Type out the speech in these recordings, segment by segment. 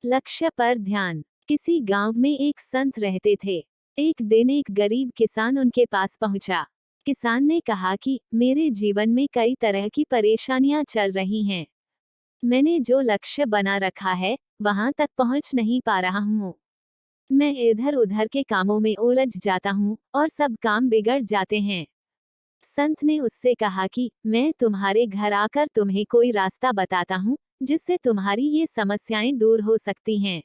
लक्ष्य पर ध्यान। किसी गांव में एक संत रहते थे। एक दिन एक गरीब किसान उनके पास पहुंचा। किसान ने कहा कि मेरे जीवन में कई तरह की परेशानियां चल रही हैं। मैंने जो लक्ष्य बना रखा है वहां तक पहुंच नहीं पा रहा हूं। मैं इधर उधर के कामों में उलझ जाता हूं और सब काम बिगड़ जाते हैं। संत ने उससे कहा कि मैं तुम्हारे घर आकर तुम्हें कोई रास्ता बताता हूं जिससे तुम्हारी ये समस्याएं दूर हो सकती हैं।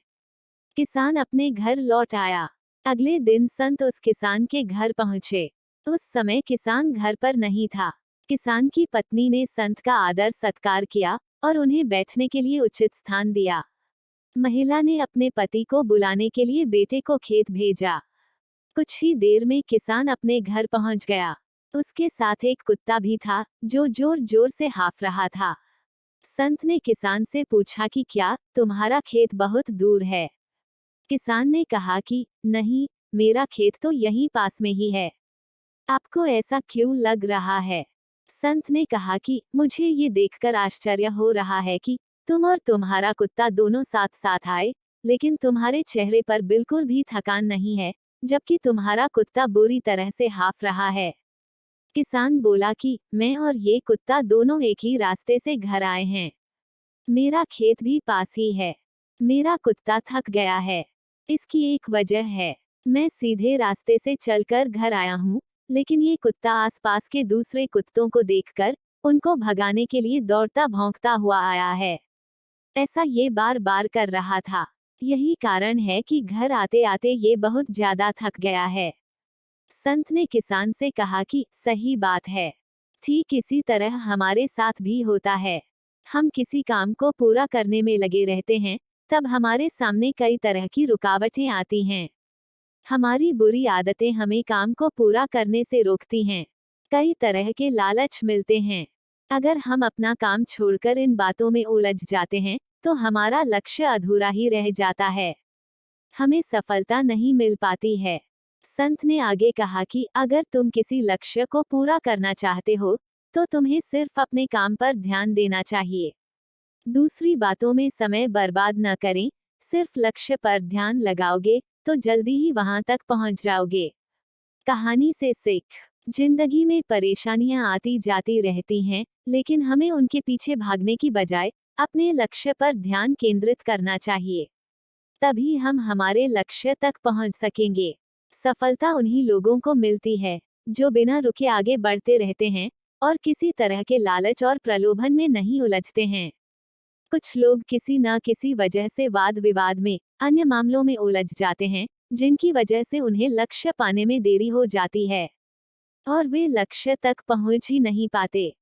किसान अपने घर लौट आया। अगले दिन संत उस किसान के घर पहुंचे। उस समय किसान घर पर नहीं था। किसान की पत्नी ने संत का आदर सत्कार किया और उन्हें बैठने के लिए उचित स्थान दिया। महिला ने अपने पति को बुलाने के लिए बेटे को खेत भेजा। कुछ ही देर में किसान अपने घर पहुंच गया। उसके साथ एक कुत्ता भी था जो जोर जोर से हाँफ रहा था। संत ने किसान से पूछा कि क्या तुम्हारा खेत बहुत दूर है? किसान ने कहा कि नहीं, मेरा खेत तो यहीं पास में ही है। आपको ऐसा क्यों लग रहा है? संत ने कहा कि मुझे ये देखकर आश्चर्य हो रहा है कि तुम और तुम्हारा कुत्ता दोनों साथ साथ आए, लेकिन तुम्हारे चेहरे पर बिल्कुल भी थकान नहीं है, जबकि तुम्हारा कुत्ता बुरी तरह से हाँफ रहा है। किसान बोला कि मैं और ये कुत्ता दोनों एक ही रास्ते से घर आए हैं। मेरा खेत भी पास ही है। मेरा कुत्ता थक गया है। इसकी एक वजह है। मैं सीधे रास्ते से चलकर घर आया हूँ, लेकिन ये कुत्ता आसपास के दूसरे कुत्तों को देखकर उनको भगाने के लिए दौड़ता भौंकता हुआ आया है। ऐसा ये बार बार कर रहा था। यही कारण है कि घर आते आते ये बहुत ज्यादा थक गया है। संत ने किसान से कहा कि सही बात है। ठीक इसी तरह हमारे साथ भी होता है। हम किसी काम को पूरा करने में लगे रहते हैं, तब हमारे सामने कई तरह की रुकावटें आती हैं। हमारी बुरी आदतें हमें काम को पूरा करने से रोकती हैं। कई तरह के लालच मिलते हैं। अगर हम अपना काम छोड़कर इन बातों में उलझ जाते हैं, तो हमारा लक्ष्य अधूरा ही रह जाता है। हमें सफलता नहीं मिल पाती है। संत ने आगे कहा कि अगर तुम किसी लक्ष्य को पूरा करना चाहते हो, तो तुम्हें सिर्फ अपने काम पर ध्यान देना चाहिए। दूसरी बातों में समय बर्बाद न करें। सिर्फ लक्ष्य पर ध्यान लगाओगे तो जल्दी ही वहां तक पहुंच जाओगे। कहानी से सीख। जिंदगी में परेशानियां आती जाती रहती हैं, लेकिन हमें उनके पीछे भागने की बजाय अपने लक्ष्य पर ध्यान केंद्रित करना चाहिए। तभी हम हमारे लक्ष्य तक पहुंच सकेंगे। सफलता उन्हीं लोगों को मिलती है जो बिना रुके आगे बढ़ते रहते हैं और किसी तरह के लालच और प्रलोभन में नहीं उलझते हैं। कुछ लोग किसी न किसी वजह से वाद विवाद में, अन्य मामलों में उलझ जाते हैं, जिनकी वजह से उन्हें लक्ष्य पाने में देरी हो जाती है और वे लक्ष्य तक पहुंच ही नहीं पाते।